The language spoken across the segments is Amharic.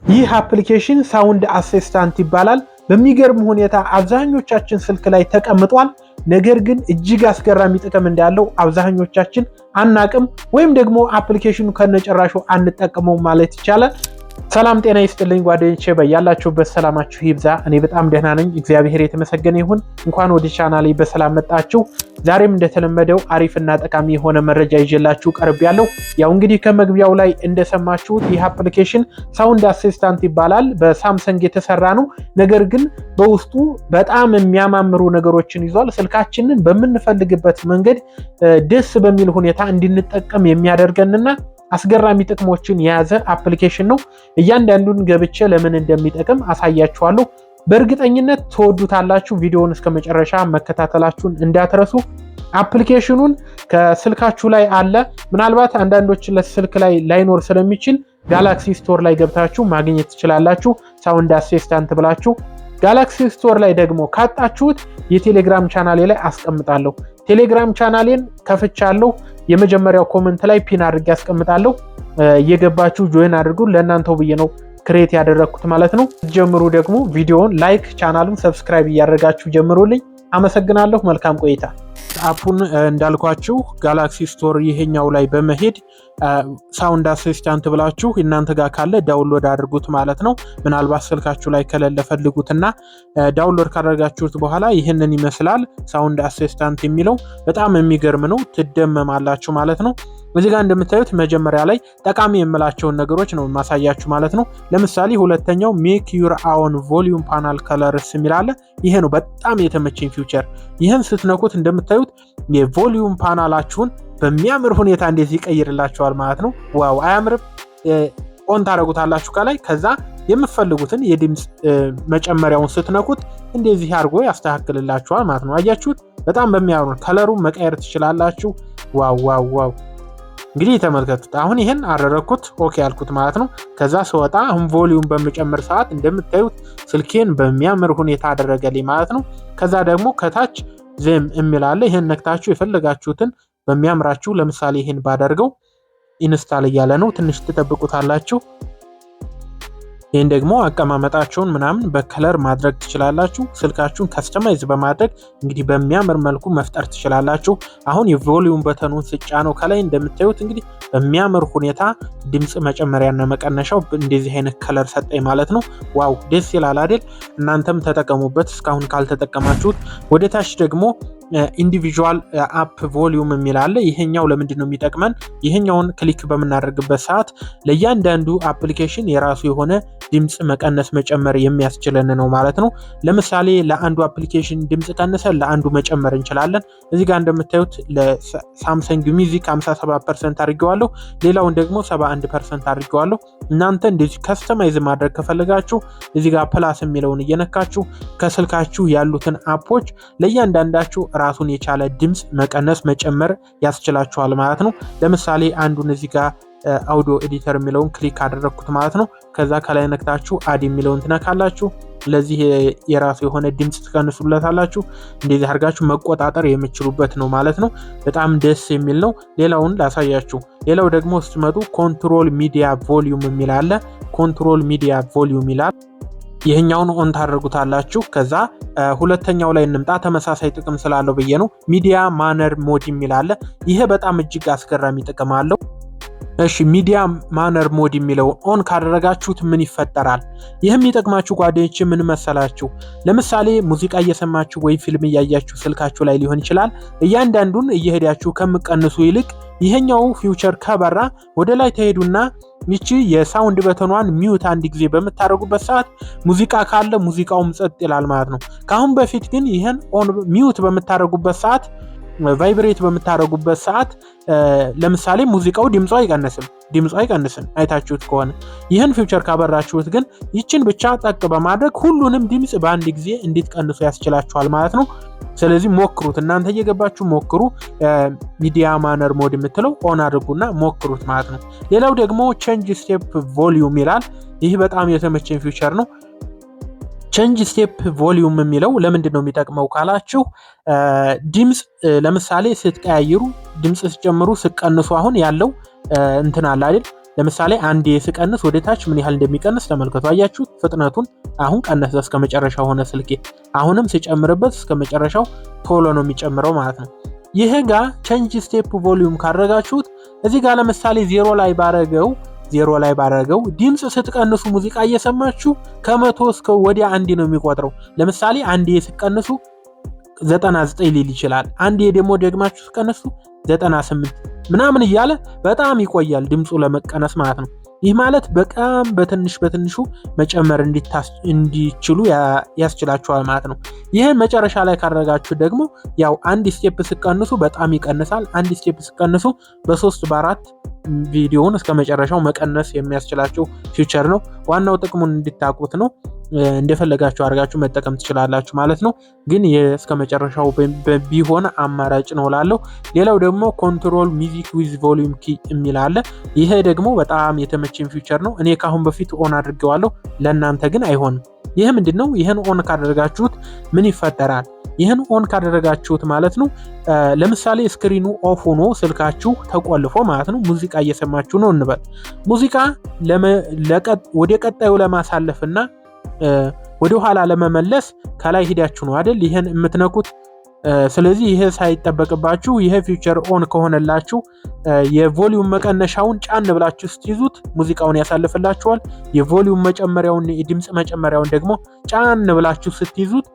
ይህ አፕሊኬሽን ሳውንድ አሲስታንት ይባላል። በሚገርም ሁኔታ አብዛኞቻችን ስልክ ላይ ተቀምጧል። ነገር ግን እጅግ አስገራሚ ጥቅም እንዳለው አብዛኞቻችን አናቅም ወይም ደግሞ አፕሊኬሽኑ ከነጨራሹ አንጠቀመው ማለት ይቻላል። ሰላም ጤና ይስጥልኝ ጓደኞቼ፣ በያላችሁበት ሰላማችሁ ይብዛ። እኔ በጣም ደህና ነኝ፣ እግዚአብሔር የተመሰገነ ይሁን። እንኳን ወደ ቻናሌ በሰላም መጣችሁ። ዛሬም እንደተለመደው አሪፍና ጠቃሚ የሆነ መረጃ ይዤላችሁ ቀርቤያለሁ። ያው እንግዲህ ከመግቢያው ላይ እንደሰማችሁት ይህ አፕሊኬሽን ሳውንድ አሲስታንት ይባላል። በሳምሰንግ የተሰራ ነው። ነገር ግን በውስጡ በጣም የሚያማምሩ ነገሮችን ይዟል። ስልካችንን በምንፈልግበት መንገድ ደስ በሚል ሁኔታ እንድንጠቀም የሚያደርገንና አስገራሚ ጥቅሞችን የያዘ አፕሊኬሽን ነው። እያንዳንዱን ገብቼ ለምን እንደሚጠቅም አሳያችኋለሁ። በእርግጠኝነት ተወዱታላችሁ። ቪዲዮውን እስከ መጨረሻ መከታተላችሁን እንዳትረሱ። አፕሊኬሽኑን ከስልካችሁ ላይ አለ። ምናልባት አንዳንዶች ለስልክ ላይ ላይኖር ስለሚችል ጋላክሲ ስቶር ላይ ገብታችሁ ማግኘት ትችላላችሁ። ሳውንድ አሲስታንት ብላችሁ ጋላክሲ ስቶር ላይ ደግሞ ካጣችሁት የቴሌግራም ቻናሌ ላይ አስቀምጣለሁ። ቴሌግራም ቻናሌን ከፍቻለሁ። የመጀመሪያው ኮሜንት ላይ ፒን አድርጌ አስቀምጣለሁ። እየገባችሁ ጆይን አድርጉ። ለእናንተው ብዬ ነው ክሬት ያደረኩት ማለት ነው። ጀምሩ ደግሞ ቪዲዮውን ላይክ፣ ቻናሉን ሰብስክራይብ እያደረጋችሁ ጀምሩልኝ። አመሰግናለሁ። መልካም ቆይታ። አፑን እንዳልኳችሁ ጋላክሲ ስቶር ይሄኛው ላይ በመሄድ ሳውንድ አሲስታንት ብላችሁ እናንተ ጋር ካለ ዳውንሎድ አድርጉት ማለት ነው። ምናልባት ስልካችሁ ላይ ከሌለ ፈልጉትና ዳውንሎድ ካደረጋችሁት በኋላ ይህንን ይመስላል። ሳውንድ አሲስታንት የሚለው በጣም የሚገርም ነው። ትደመማላችሁ ማለት ነው። እዚህ ጋር እንደምታዩት መጀመሪያ ላይ ጠቃሚ የምላቸውን ነገሮች ነው ማሳያችሁ ማለት ነው። ለምሳሌ ሁለተኛው ሜክ ዩር አውን ቮሊዩም ፓናል ከለርስ የሚላለ ይሄ ነው በጣም የተመቸኝ ፊውቸር። ይህን ስትነኩት እንደምታዩት የቮሊዩም ፓናላችሁን በሚያምር ሁኔታ እንደዚህ ይቀይርላችኋል ማለት ነው። ዋው አያምርም? ኦን ታደርጉታላችሁ ከላይ። ከዛ የምትፈልጉትን የድምፅ መጨመሪያውን ስትነኩት እንደዚህ አድርጎ ያስተካክልላችኋል ማለት ነው። አያችሁት? በጣም በሚያምር ከለሩ መቀየር ትችላላችሁ። ዋው ዋው ዋው! እንግዲህ ተመልከቱት። አሁን ይሄን አደረኩት፣ ኦኬ ያልኩት ማለት ነው። ከዛ ስወጣ አሁን ቮሊዩም በመጨመር ሰዓት እንደምታዩት ስልኬን በሚያምር ሁኔታ አደረገልኝ ማለት ነው። ከዛ ደግሞ ከታች ዜም የሚላለ ይሄን ነክታችሁ የፈለጋችሁትን በሚያምራችሁ፣ ለምሳሌ ይሄን ባደርገው ኢንስታል እያለ ነው። ትንሽ ትጠብቁታላችሁ። ይህን ደግሞ አቀማመጣቸውን ምናምን በከለር ማድረግ ትችላላችሁ። ስልካችሁን ከስተማይዝ በማድረግ እንግዲህ በሚያምር መልኩ መፍጠር ትችላላችሁ። አሁን የቮሊዩም በተኑን ስጫነው ከላይ እንደምታዩት እንግዲህ በሚያምር ሁኔታ ድምፅ መጨመሪያና መቀነሻው እንደዚህ አይነት ከለር ሰጠኝ ማለት ነው። ዋው ደስ ይላል አይደል? እናንተም ተጠቀሙበት እስካሁን ካልተጠቀማችሁት። ወደ ታች ደግሞ ኢንዲቪዥዋል አፕ ቮሊዩም የሚላለ ይሄኛው ለምንድን ነው የሚጠቅመን? ይሄኛውን ክሊክ በምናደርግበት ሰዓት ለእያንዳንዱ አፕሊኬሽን የራሱ የሆነ ድምፅ መቀነስ መጨመር የሚያስችለን ነው ማለት ነው። ለምሳሌ ለአንዱ አፕሊኬሽን ድምፅ ቀንሰን ለአንዱ መጨመር እንችላለን። እዚህ ጋር እንደምታዩት ለሳምሰንግ ሚውዚክ 57% አድርጌዋለሁ፣ ሌላውን ደግሞ 71% አድርጌዋለሁ። እናንተ እንደዚህ ከስተማይዝ ማድረግ ከፈለጋችሁ እዚህ ጋር ፕላስ የሚለውን እየነካችሁ ከስልካችሁ ያሉትን አፖች ለእያንዳንዳችሁ ራሱን የቻለ ድምፅ መቀነስ መጨመር ያስችላችኋል ማለት ነው። ለምሳሌ አንዱን እዚህ ጋር አውዲዮ ኤዲተር የሚለውን ክሊክ አደረግኩት ማለት ነው። ከዛ ከላይ ነክታችሁ አድ የሚለውን ትነካላችሁ። ለዚህ የራሱ የሆነ ድምፅ ትቀንሱለታላችሁ። እንደዚህ አድርጋችሁ መቆጣጠር የምትችሉበት ነው ማለት ነው። በጣም ደስ የሚል ነው። ሌላውን ላሳያችሁ። ሌላው ደግሞ ስትመጡ ኮንትሮል ሚዲያ ቮሊዩም የሚል አለ። ኮንትሮል ሚዲያ ቮሊዩም ይላል። ይሄኛውን ኦን ታደርጉታላችሁ። ከዛ ሁለተኛው ላይ እንምጣ። ተመሳሳይ ጥቅም ስላለው ብዬ ነው። ሚዲያ ማነር ሞድ የሚል አለ። ይሄ በጣም እጅግ አስገራሚ ጥቅም አለው። እሺ ሚዲያ ማነር ሞድ የሚለው ኦን ካደረጋችሁት ምን ይፈጠራል? ይህም የሚጠቅማችሁ ጓደኞች ምን መሰላችሁ? ለምሳሌ ሙዚቃ እየሰማችሁ ወይ ፊልም እያያችሁ ስልካችሁ ላይ ሊሆን ይችላል። እያንዳንዱን እየሄዳችሁ ከምቀንሱ ይልቅ ይሄኛው ፊውቸር ከበራ ወደ ላይ ተሄዱና ይቺ የሳውንድ በተኗን ሚውት አንድ ጊዜ በምታደርጉበት ሰዓት ሙዚቃ ካለ ሙዚቃውም ጸጥ ይላል ማለት ነው። ካሁን በፊት ግን ይሄን ኦን ሚውት በምታደርጉበት ሰዓት ቫይብሬት በምታደርጉበት ሰዓት ለምሳሌ ሙዚቃው ድምፁ አይቀንስም አይታችሁት ከሆነ። ይህን ፊውቸር ካበራችሁት ግን ይችን ብቻ ጠቅ በማድረግ ሁሉንም ድምፅ በአንድ ጊዜ እንድትቀንሱ ያስችላችኋል ማለት ነው። ስለዚህ ሞክሩት፣ እናንተ እየገባችሁ ሞክሩ። ሚዲያ ማነር ሞድ የምትለው ኦን አድርጉና ሞክሩት ማለት ነው። ሌላው ደግሞ ቼንጅ ስቴፕ ቮሊዩም ይላል። ይህ በጣም የተመቸኝ ፊውቸር ነው። ቼንጅ ስቴፕ ቮሊዩም የሚለው ለምንድን ነው የሚጠቅመው ካላችሁ ድምፅ ለምሳሌ ስትቀያይሩ ድምፅ ስትጨምሩ ስትቀንሱ አሁን ያለው እንትን አለ አይደል? ለምሳሌ አንዴ ስቀንስ ወደ ታች ምን ያህል እንደሚቀንስ ተመልከቱ። አያችሁ ፍጥነቱን አሁን ቀነሰ እስከ መጨረሻው ሆነ ስልኬ። አሁንም ሲጨምርበት እስከ መጨረሻው ቶሎ ነው የሚጨምረው ማለት ነው። ይሄ ጋር ቼንጅ ስቴፕ ቮሊዩም ካደረጋችሁት እዚህ ጋር ለምሳሌ ዜሮ ላይ ባረገው ድምጽ ስትቀንሱ ሙዚቃ እየሰማችሁ ከ100 እስከ ወዲያ አንድ ነው የሚቆጥረው። ለምሳሌ አንዴ ስትቀንሱ 99 ሊል ይችላል። አንዴ ደግሞ ደግማችሁ ስትቀንሱ 98 ምናምን እያለ በጣም ይቆያል ድምጹ ለመቀነስ ማለት ነው። ይህ ማለት በጣም በትንሹ መጨመር እንዲችሉ ያስችላችኋል ማለት ነው። ይህን መጨረሻ ላይ ካደረጋችሁ ደግሞ ያው አንድ ስቴፕ ስቀንሱ በጣም ይቀንሳል። አንድ ስቴፕ ስቀንሱ በ3 በ4 ቪዲዮውን እስከ መጨረሻው መቀነስ የሚያስችላችሁ ፊቸር ነው። ዋናው ጥቅሙን እንድታውቁት ነው። እንደፈለጋችሁ አድርጋችሁ መጠቀም ትችላላችሁ ማለት ነው። ግን እስከ መጨረሻው ቢሆን አማራጭ ነው ላለው። ሌላው ደግሞ ኮንትሮል ሚውዚክ ዊዝ ቮሊዩም ኪ የሚል አለ። ይሄ ደግሞ በጣም የተመቸኝ ፊቸር ነው። እኔ ካሁን በፊት ኦን አድርጌዋለሁ፣ ለእናንተ ግን አይሆንም። ይህ ምንድነው? ይህን ኦን ካደረጋችሁት ምን ይፈጠራል? ይህን ኦን ካደረጋችሁት ማለት ነው ለምሳሌ ስክሪኑ ኦፍ ሆኖ ስልካችሁ ተቆልፎ ማለት ነው ሙዚቃ እየሰማችሁ ነው እንበል። ሙዚቃ ወደ ቀጣዩ ለማሳለፍና ወደ ኋላ ለመመለስ ከላይ ሄዳችሁ ነው አይደል ይሄን የምትነኩት። ስለዚህ ይሄ ሳይጠበቅባችሁ ይሄ ፊቸር ኦን ከሆነላችሁ የቮሊዩም መቀነሻውን ጫን ብላችሁ ስትይዙት ሙዚቃውን ያሳልፍላችኋል። የቮሊዩም መጨመሪያውን የድምጽ መጨመሪያውን ደግሞ ጫን ብላችሁ ስትይዙት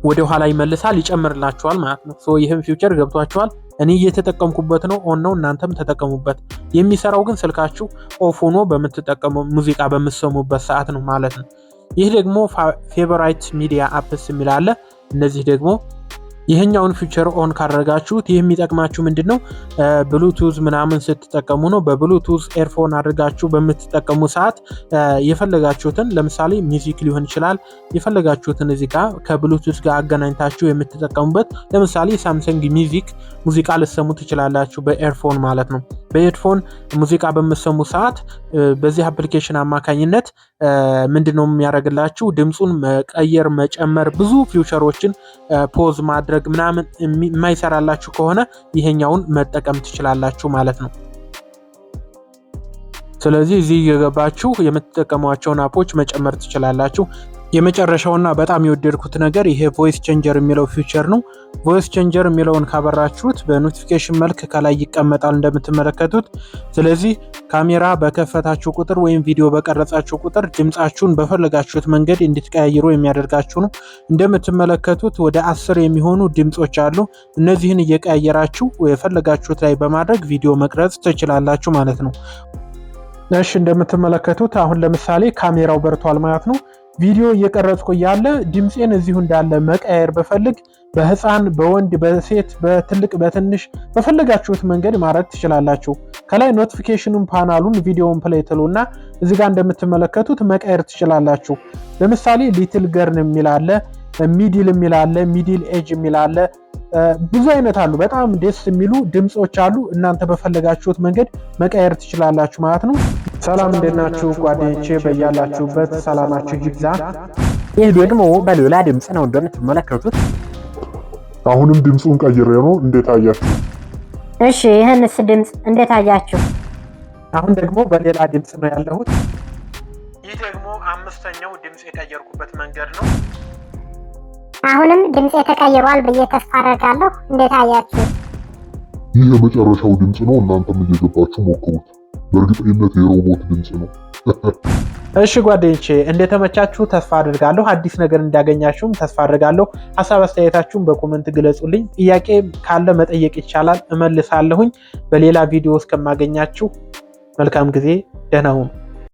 ወደ ኋላ ይመልሳል፣ ይጨምርላችኋል ማለት ነው። ይህም ፊቸር ገብቷችኋል። እኔ እየተጠቀምኩበት ነው። ኦን ነው፣ እናንተም ተጠቀሙበት። የሚሰራው ግን ስልካችሁ ኦፍ ሆኖ በምትጠቀሙ ሙዚቃ በምትሰሙበት ሰዓት ነው ማለት ነው። ይህ ደግሞ ፌቨራይት ሚዲያ አፕስ የሚል አለ። እነዚህ ደግሞ ይህኛውን ፊቸር ኦን ካደረጋችሁት ይህ የሚጠቅማችሁ ምንድነው? ብሉቱዝ ምናምን ስትጠቀሙ ነው። በብሉቱዝ ኤርፎን አድርጋችሁ በምትጠቀሙ ሰዓት የፈለጋችሁትን ለምሳሌ ሚውዚክ ሊሆን ይችላል የፈለጋችሁትን እዚህ ጋር ከብሉቱዝ ጋር አገናኝታችሁ የምትጠቀሙበት ለምሳሌ ሳምሰንግ ሚውዚክ ሙዚቃ ልትሰሙ ትችላላችሁ በኤርፎን ማለት ነው። በኤርፎን ሙዚቃ በምትሰሙ ሰዓት በዚህ አፕሊኬሽን አማካኝነት ምንድነው የሚያደርግላችሁ? ድምጹን መቀየር፣ መጨመር፣ ብዙ ፊቸሮችን ፖዝ ማድረግ ምናምን የማይሰራላችሁ ከሆነ ይሄኛውን መጠቀም ትችላላችሁ ማለት ነው። ስለዚህ እዚህ የገባችሁ የምትጠቀሟቸውን አፖች መጨመር ትችላላችሁ። የመጨረሻውና በጣም የወደድኩት ነገር ይሄ ቮይስ ቼንጀር የሚለው ፊቸር ነው። ቮይስ ቼንጀር የሚለውን ካበራችሁት በኖቲፊኬሽን መልክ ከላይ ይቀመጣል እንደምትመለከቱት። ስለዚህ ካሜራ በከፈታችሁ ቁጥር ወይም ቪዲዮ በቀረጻችሁ ቁጥር ድምጻችሁን በፈለጋችሁት መንገድ እንድትቀያይሩ የሚያደርጋችሁ ነው። እንደምትመለከቱት ወደ 10 የሚሆኑ ድምጾች አሉ። እነዚህን እየቀያየራችሁ የፈለጋችሁት ላይ በማድረግ ቪዲዮ መቅረጽ ትችላላችሁ ማለት ነው። እሺ እንደምትመለከቱት አሁን ለምሳሌ ካሜራው በርቷል ማለት ነው። ቪዲዮ እየቀረጽኩ ያለ ድምጼን እዚሁ እንዳለ መቀየር በፈልግ በህፃን፣ በወንድ፣ በሴት፣ በትልቅ፣ በትንሽ በፈለጋችሁት መንገድ ማድረግ ትችላላችሁ። ከላይ ኖቲፊኬሽኑን ፓናሉን ቪዲዮውን ፕሌይ ትሉና እዚህ ጋር እንደምትመለከቱት መቀየር ትችላላችሁ። ለምሳሌ ሊትል ገርን የሚል አለ፣ ሚዲል የሚል አለ፣ ሚዲል ኤጅ የሚል አለ። ብዙ አይነት አሉ። በጣም ደስ የሚሉ ድምጾች አሉ። እናንተ በፈለጋችሁት መንገድ መቀየር ትችላላችሁ ማለት ነው። ሰላም እንደናችሁ ጓደኞቼ፣ በያላችሁበት ሰላማችሁ ይብዛ። ይህ ደግሞ በሌላ ድምጽ ነው እንደምትመለከቱት። አሁንም ድምጹን ቀይሬ ነው። እንዴት አያችሁ? እሺ ይሄንስ ድምጽ እንዴት አያችሁ? አሁን ደግሞ በሌላ ድምጽ ነው ያለሁት። ይህ ደግሞ አምስተኛው ድምጽ የቀየርኩበት መንገድ ነው። አሁንም ድምጽ ተቀይሯል ብዬ ተስፋ አደርጋለሁ። እንዴት አያችሁ? ይህ የመጨረሻው ድምጽ ነው። እናንተም እየገባችሁ ሞክሩት። በእርግጠኝነት የሮቦት ድምጽ ነው። እሺ ጓደኞቼ እንደተመቻችሁ ተስፋ አድርጋለሁ። አዲስ ነገር እንዳገኛችሁም ተስፋ አድርጋለሁ። ሐሳብ አስተያየታችሁን በኮሜንት ግለጹልኝ። ጥያቄ ካለ መጠየቅ ይቻላል፣ እመልሳለሁኝ። በሌላ ቪዲዮ እስከማገኛችሁ መልካም ጊዜ፣ ደህና ሁኑ።